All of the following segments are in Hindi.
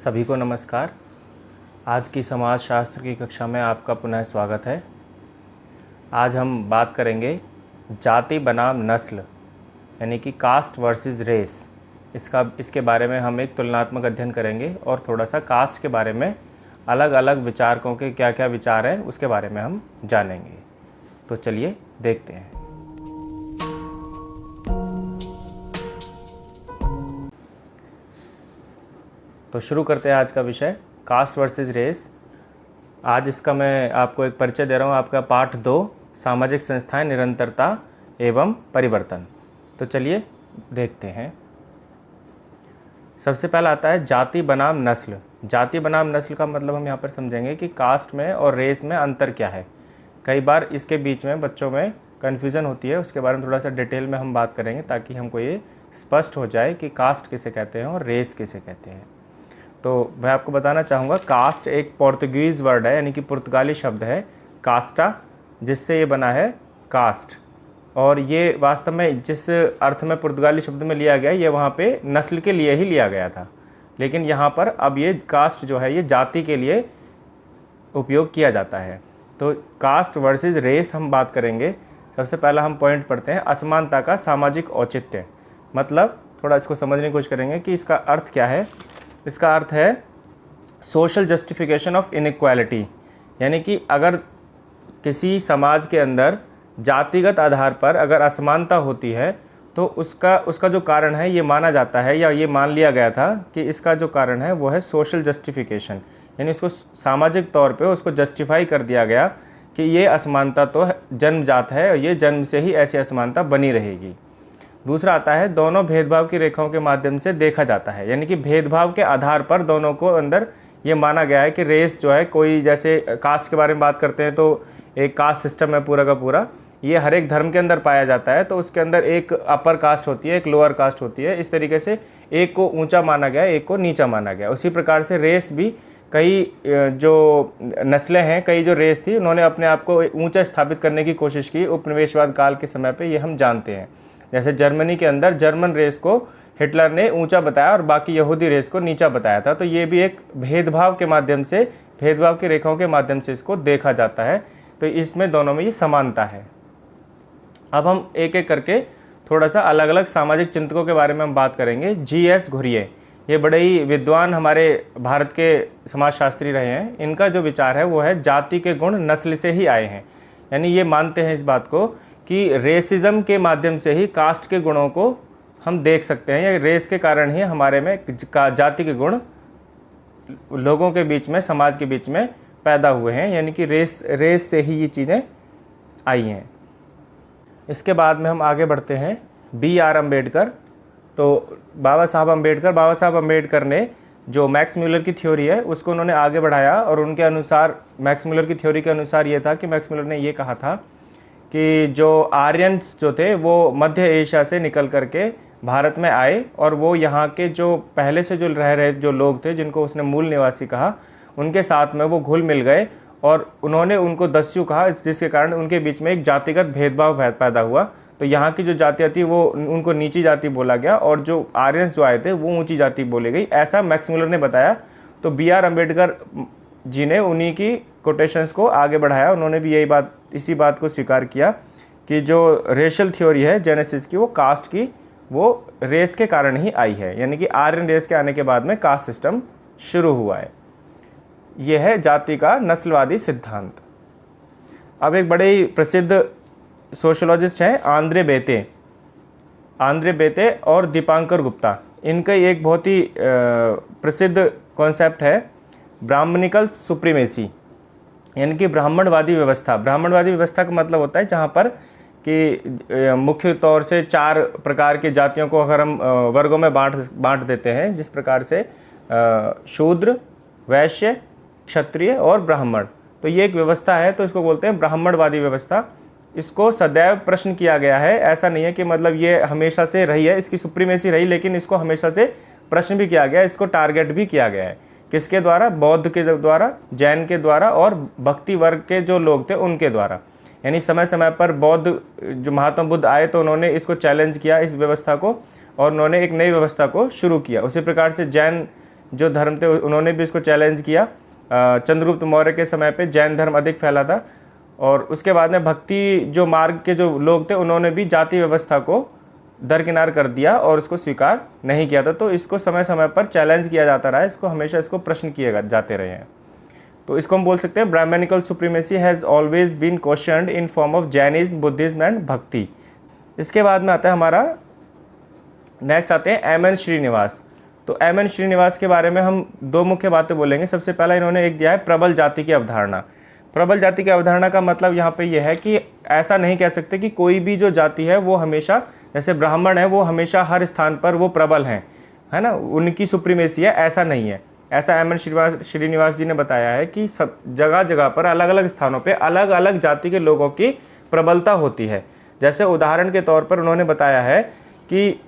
सभी को नमस्कार। आज की समाजशास्त्र की कक्षा में आपका पुनः स्वागत है। आज हम बात करेंगे जाति बनाम नस्ल यानी कि कास्ट वर्सेस रेस। इसके बारे में हम एक तुलनात्मक अध्ययन करेंगे और थोड़ा सा कास्ट के बारे में अलग अलग विचारकों के क्या क्या विचार हैं उसके बारे में हम जानेंगे। तो चलिए देखते हैं। तो शुरू करते हैं आज का विषय कास्ट वर्सेस रेस। आज इसका मैं आपको एक परिचय दे रहा हूँ, आपका पाठ 2 सामाजिक संस्थाएं, निरंतरता एवं परिवर्तन। तो चलिए देखते हैं। सबसे पहला आता है जाति बनाम नस्ल। जाति बनाम नस्ल का मतलब हम यहाँ पर समझेंगे कि कास्ट में और रेस में अंतर क्या है। कई बार इसके बीच में बच्चों में कन्फ्यूज़न होती है, उसके बारे में थोड़ा सा डिटेल में हम बात करेंगे ताकि हमको ये स्पष्ट हो जाए कि कास्ट किसे कहते हैं और रेस किसे कहते हैं। तो मैं आपको बताना चाहूँगा, कास्ट एक पोर्तुगीज़ वर्ड है यानी कि पुर्तगाली शब्द है कास्टा, जिससे ये बना है कास्ट। और ये वास्तव में जिस अर्थ में पुर्तगाली शब्द में लिया गया ये वहाँ पे नस्ल के लिए ही लिया गया था, लेकिन यहाँ पर अब ये कास्ट जो है ये जाति के लिए उपयोग किया जाता है। तो कास्ट वर्सेस रेस हम बात करेंगे। सबसे पहला हम पॉइंट पढ़ते हैं असमानता का सामाजिक औचित्य। मतलब थोड़ा इसको समझने की कोशिश करेंगे कि इसका अर्थ क्या है। इसका अर्थ है सोशल जस्टिफिकेशन ऑफ इनइक्वालिटी, यानी कि अगर किसी समाज के अंदर जातिगत आधार पर अगर असमानता होती है तो उसका जो कारण है ये माना जाता है या ये मान लिया गया था कि इसका जो कारण है वो है सोशल जस्टिफिकेशन, यानी इसको सामाजिक तौर पे उसको जस्टिफाई कर दिया गया कि ये असमानता तो जन्मजात है और ये जन्म से ही ऐसी असमानता बनी रहेगी। दूसरा आता है दोनों भेदभाव की रेखाओं के माध्यम से देखा जाता है, यानी कि भेदभाव के आधार पर दोनों को अंदर ये माना गया है कि रेस जो है, कोई जैसे कास्ट के बारे में बात करते हैं तो एक कास्ट सिस्टम है पूरा का पूरा, ये हर एक धर्म के अंदर पाया जाता है। तो उसके अंदर एक अपर कास्ट होती है, एक लोअर कास्ट होती है। इस तरीके से एक को ऊंचा माना गया, एक को नीचा माना गया। उसी प्रकार से रेस भी, कई जो नस्लें हैं, कई जो रेस थी, उन्होंने अपने आप को ऊंचा स्थापित करने की कोशिश की उपनिवेशवाद काल के समय पर, ये हम जानते हैं। जैसे जर्मनी के अंदर जर्मन रेस को हिटलर ने ऊंचा बताया और बाकी यहूदी रेस को नीचा बताया था। तो ये भी एक भेदभाव के माध्यम से, भेदभाव की रेखाओं के माध्यम से इसको देखा जाता है। तो इसमें दोनों में ये समानता है। अब हम एक एक करके थोड़ा सा अलग अलग सामाजिक चिंतकों के बारे में हम बात करेंगे। G.S. घुरिये, ये बड़े ही विद्वान हमारे भारत के समाजशास्त्री रहे हैं। इनका जो विचार है वो है जाति के गुण नस्ल से ही आए हैं, यानी ये मानते हैं इस बात को कि रेसिज्म के माध्यम से ही कास्ट के गुणों को हम देख सकते हैं, या रेस के कारण ही हमारे में जाति के गुण लोगों के बीच में, समाज के बीच में पैदा हुए हैं, यानी कि रेस से ही ये चीज़ें आई हैं। इसके बाद में हम आगे बढ़ते हैं B.R. अम्बेडकर। तो बाबा साहब अम्बेडकर ने जो मैक्स म्यूलर की थ्योरी है उसको उन्होंने आगे बढ़ाया, और उनके अनुसार, मैक्स म्यूलर की थ्योरी के अनुसार ये था कि मैक्स म्यूलर ने ये कहा था कि जो आर्यंस जो थे वो मध्य एशिया से निकल करके भारत में आए, और वो यहाँ के जो पहले से जो रह रहे जो लोग थे, जिनको उसने मूल निवासी कहा, उनके साथ में वो घुल मिल गए और उन्होंने उनको दस्यु कहा, जिसके कारण उनके बीच में एक जातिगत भेदभाव पैदा हुआ। तो यहाँ की जो जातियाँ थी वो उनको नीची जाति बोला गया, और जो आर्यंस जो आए थे वो ऊंची जाति बोली गई, ऐसा मैक्स म्यूलर ने बताया। तो B.R. अम्बेडकर जी ने उन्हीं की कोटेशंस को आगे बढ़ाया। उन्होंने भी इसी बात को स्वीकार किया कि जो रेशियल थ्योरी है जेनेसिस की, वो कास्ट की, वो रेस के कारण ही आई है, यानी कि आर्यन रेस के आने के बाद में कास्ट सिस्टम शुरू हुआ है। यह है जाति का नस्लवादी सिद्धांत। अब एक बड़े ही प्रसिद्ध सोशोलॉजिस्ट हैं आंद्रे बेते और दीपांकर गुप्ता। इनका एक बहुत ही प्रसिद्ध कॉन्सेप्ट है ब्राह्मणिकल सुप्रीमेसी, यानी कि ब्राह्मणवादी व्यवस्था। ब्राह्मणवादी व्यवस्था का मतलब होता है जहाँ पर कि मुख्य तौर से 4 प्रकार की जातियों को अगर हम वर्गों में बांट देते हैं, जिस प्रकार से शूद्र, वैश्य, क्षत्रिय और ब्राह्मण। तो ये एक व्यवस्था है, तो इसको बोलते हैं ब्राह्मणवादी व्यवस्था। इसको सदैव प्रश्न किया गया है, ऐसा नहीं है कि मतलब ये हमेशा से रही है, इसकी सुप्रीमेसी रही, लेकिन इसको हमेशा से प्रश्न भी किया गया है, इसको टारगेट भी किया गया है। किसके द्वारा? बौद्ध के द्वारा, जैन के द्वारा और भक्ति वर्ग के जो लोग थे उनके द्वारा। यानी समय समय पर बौद्ध जो महात्मा बुद्ध आए तो उन्होंने इसको चैलेंज किया, इस व्यवस्था को, और उन्होंने एक नई व्यवस्था को शुरू किया। उसी प्रकार से जैन जो धर्म थे उन्होंने भी इसको चैलेंज किया। चंद्रगुप्त मौर्य के समय पे जैन धर्म अधिक फैला था, और उसके बाद में भक्ति जो मार्ग के जो लोग थे उन्होंने भी जाति व्यवस्था को दरकिनार कर दिया और उसको स्वीकार नहीं किया था। तो इसको समय समय पर चैलेंज किया जाता रहा है, इसको हमेशा इसको प्रश्न किए जाते रहे हैं। तो इसको हम बोल सकते हैं brahmanical supremacy has always been questioned in form of Jainism, Buddhism and bhakti. इसके बाद में आता है हमारा नेक्स्ट आते हैं एम एन श्रीनिवास। तो एम एन श्रीनिवास के बारे में हम दो मुख्य बातें बोलेंगे। सबसे पहला इन्होंने एक दिया है प्रबल जाति की अवधारणा। प्रबल जाति की अवधारणा का मतलब यहाँ पे यह है कि ऐसा नहीं कह सकते कि कोई भी जो जाति है वो हमेशा, जैसे ब्राह्मण है वो हमेशा हर स्थान पर वो प्रबल हैं, है ना, उनकी सुप्रीमेसी है, ऐसा नहीं है। ऐसा एम एन श्रीनिवास जी ने बताया है कि सब जगह जगह पर अलग अलग स्थानों पे अलग अलग जाति के लोगों की प्रबलता होती है। जैसे उदाहरण के तौर पर उन्होंने बताया है कि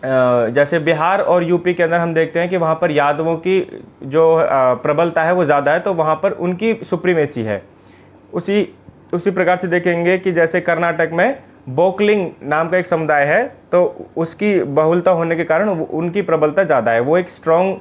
जैसे बिहार और यूपी के अंदर हम देखते हैं कि वहाँ पर यादवों की जो प्रबलता है वो ज़्यादा है, तो वहाँ पर उनकी सुप्रीमेसी है। उसी प्रकार से देखेंगे कि जैसे कर्नाटक में बोकलिंग नाम का एक समुदाय है, तो उसकी बहुलता होने के कारण उनकी प्रबलता ज़्यादा है, वो एक स्ट्रॉन्ग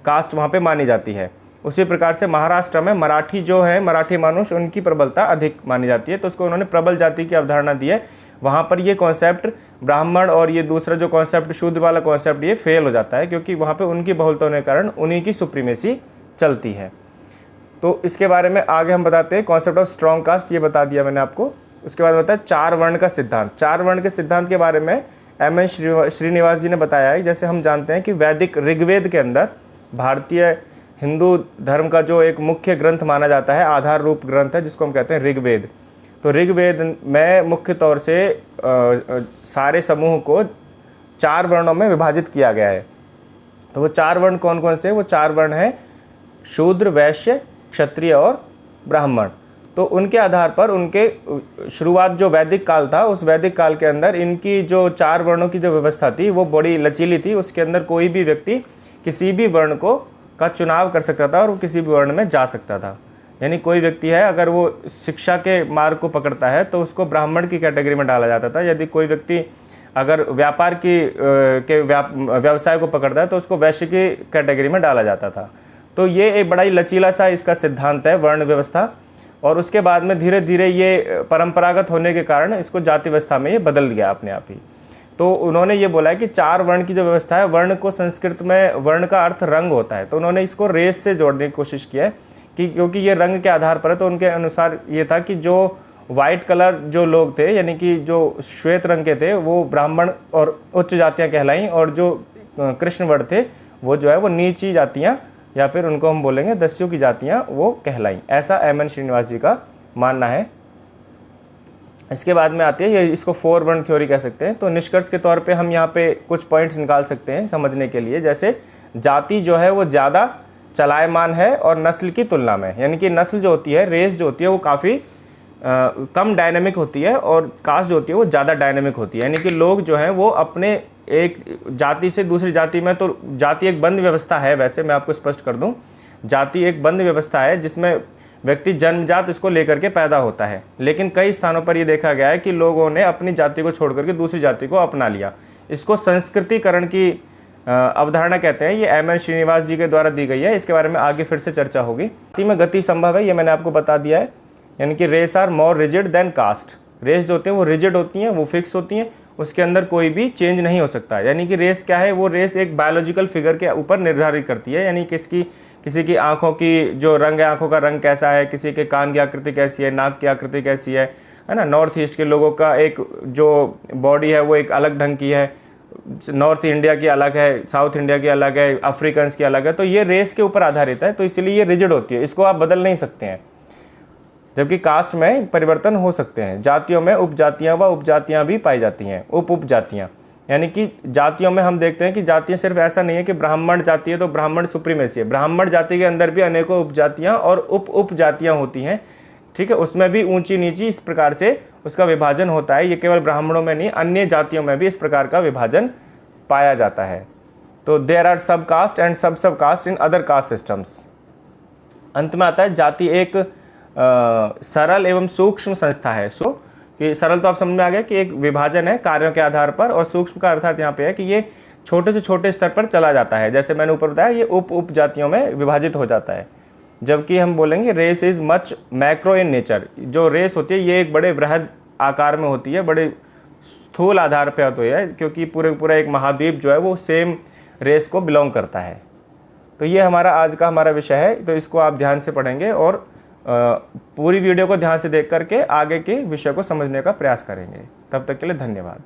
कास्ट वहाँ पे मानी जाती है। उसी प्रकार से महाराष्ट्र में मराठी जो है, मराठी मनुष्य, उनकी प्रबलता अधिक मानी जाती है, तो उसको उन्होंने प्रबल जाति की अवधारणा दी है। वहाँ पर ये कॉन्सेप्ट ब्राह्मण और ये दूसरा जो कॉन्सेप्ट शूद्र वाला कॉन्सेप्ट ये फेल हो जाता है, क्योंकि वहाँ पे उनकी बहुलता होने के कारण उन्हीं की सुप्रीमेसी चलती है। तो इसके बारे में आगे हम बताते हैं कॉन्सेप्ट ऑफ स्ट्रॉन्ग कास्ट, ये बता दिया मैंने आपको। उसके बाद बताया चार वर्ण का सिद्धांत। चार वर्ण के सिद्धांत के बारे में एम एन श्रीनिवास जी ने बताया है। जैसे हम जानते हैं कि वैदिक ऋग्वेद के अंदर भारतीय हिंदू धर्म का जो एक मुख्य ग्रंथ माना जाता है, आधार रूप ग्रंथ है, जिसको हम कहते हैं ऋग्वेद। तो ऋग्वेद में मुख्य तौर से सारे समूह को चार वर्णों में विभाजित किया गया है। तो वो चार वर्ण कौन कौन से? वो चार वर्ण हैं शूद्र, वैश्य, क्षत्रिय और ब्राह्मण। तो उनके आधार पर उनके शुरुआत जो वैदिक काल था, उस वैदिक काल के अंदर इनकी जो चार वर्णों की जो व्यवस्था थी वो बड़ी लचीली थी। उसके अंदर कोई भी व्यक्ति किसी भी वर्ण को का चुनाव कर सकता था और वो किसी भी वर्ण में जा सकता था। यानी कोई व्यक्ति है, अगर वो शिक्षा के मार्ग को पकड़ता है तो उसको ब्राह्मण की कैटेगरी में डाला जाता था। यदि कोई व्यक्ति अगर व्यापार के व्यवसाय को पकड़ता है तो उसको वैश्य की कैटेगरी में डाला जाता था। तो ये एक बड़ा ही लचीला सा इसका सिद्धांत है वर्ण व्यवस्था। और उसके बाद में धीरे धीरे ये परंपरागत होने के कारण इसको जाति व्यवस्था में ये बदल गया अपने आप ही। तो उन्होंने ये बोला है कि चार वर्ण की जो व्यवस्था है, वर्ण को संस्कृत में वर्ण का अर्थ रंग होता है, तो उन्होंने इसको रेस से जोड़ने की कोशिश की है कि क्योंकि ये रंग के आधार पर है। तो उनके अनुसार ये था कि जो वाइट कलर जो लोग थे, यानी कि जो श्वेत रंग के थे, वो ब्राह्मण और उच्च जातियाँ कहलाईं, और जो कृष्ण वर्ण थे वो जो है वो नीची जातियाँ या फिर उनको हम बोलेंगे दस्यु की जातियाँ वो कहलाईं। ऐसा एम एन श्रीनिवास जी का मानना है। इसके बाद में आती है ये, इसको फोर वर्ण थ्योरी कह सकते हैं। तो निष्कर्ष के तौर पे हम यहाँ पे कुछ पॉइंट्स निकाल सकते हैं समझने के लिए। जैसे जाति जो है वो ज़्यादा चलायमान है और नस्ल की तुलना में, यानी कि नस्ल जो होती है, रेस जो होती है वो काफ़ी कम डायनेमिक होती है, और कास्ट जो होती है वो ज़्यादा डायनेमिक होती है। यानी कि लोग जो हैं वो अपने एक जाति से दूसरी जाति में, तो जाति एक बंद व्यवस्था है। वैसे मैं आपको स्पष्ट कर दूं, जाति एक बंद व्यवस्था है जिसमें व्यक्ति जन्मजात इसको लेकर के पैदा होता है। लेकिन कई स्थानों पर ये देखा गया है कि लोगों ने अपनी जाति को छोड़ करके दूसरी जाति को अपना लिया। इसको संस्कृतिकरण की अवधारणा कहते हैं। ये एम एन श्रीनिवास जी के द्वारा दी गई है। इसके बारे में आगे फिर से चर्चा होगी। जाति में गति संभव है, ये मैंने आपको बता दिया है। यानी कि race are more rigid than caste. Race जो होते हैं वो रिजिड होती हैं, वो फिक्स होती हैं, उसके अंदर कोई भी चेंज नहीं हो सकता। यानी कि रेस क्या है? वो रेस एक बायोलॉजिकल फिगर के ऊपर निर्धारित करती है। यानी किसी की आंखों की जो रंग है, आंखों का रंग कैसा है, किसी के कान की आकृति कैसी है, नाक की आकृति कैसी है ना। नॉर्थ ईस्ट के लोगों का एक जो बॉडी है वो एक अलग ढंग की है, नॉर्थ इंडिया की अलग है, साउथ इंडिया की अलग है, अफ्रीकन्स की अलग है। तो ये रेस के ऊपर आधारित है, तो इसलिए ये रिजिड होती है, इसको आप बदल नहीं सकते हैं। जबकि कास्ट में परिवर्तन हो सकते हैं। जातियों में उपजातियाँ व उपजातियाँ भी पाई जाती हैं, उपजातियाँ। यानी कि जातियों में हम देखते हैं कि जातियाँ सिर्फ ऐसा नहीं है कि ब्राह्मण जाति है तो ब्राह्मण सुप्रीमेसी है। ब्राह्मण जाति के अंदर भी अनेकों उपजातियाँ और उपजातियाँ होती हैं, ठीक है। उसमें भी ऊंची नीची इस प्रकार से उसका विभाजन होता है। ये केवल ब्राह्मणों में नहीं, अन्य जातियों में भी इस प्रकार का विभाजन पाया जाता है। तो there are sub caste and sub caste in other caste systems. अंत में आता है जाति एक सरल एवं सूक्ष्म संस्था है। कि सरल तो आप समझ में आ गया कि एक विभाजन है कार्यों के आधार पर, और सूक्ष्म का अर्थात यहाँ पे है कि ये छोटे से छोटे स्तर पर चला जाता है। जैसे मैंने ऊपर बताया, ये उप जातियों में विभाजित हो जाता है। जबकि हम बोलेंगे race is much macro in nature. जो रेस होती है ये एक बड़े बृहद आकार में होती है, बड़े स्थूल आधार पर होती है, क्योंकि पूरा एक महाद्वीप जो है वो सेम रेस को बिलोंग करता है। तो ये हमारा आज का हमारा विषय है। तो इसको आप ध्यान से पढ़ेंगे और पूरी वीडियो को ध्यान से देख करके आगे के विषय को समझने का प्रयास करेंगे। तब तक के लिए धन्यवाद।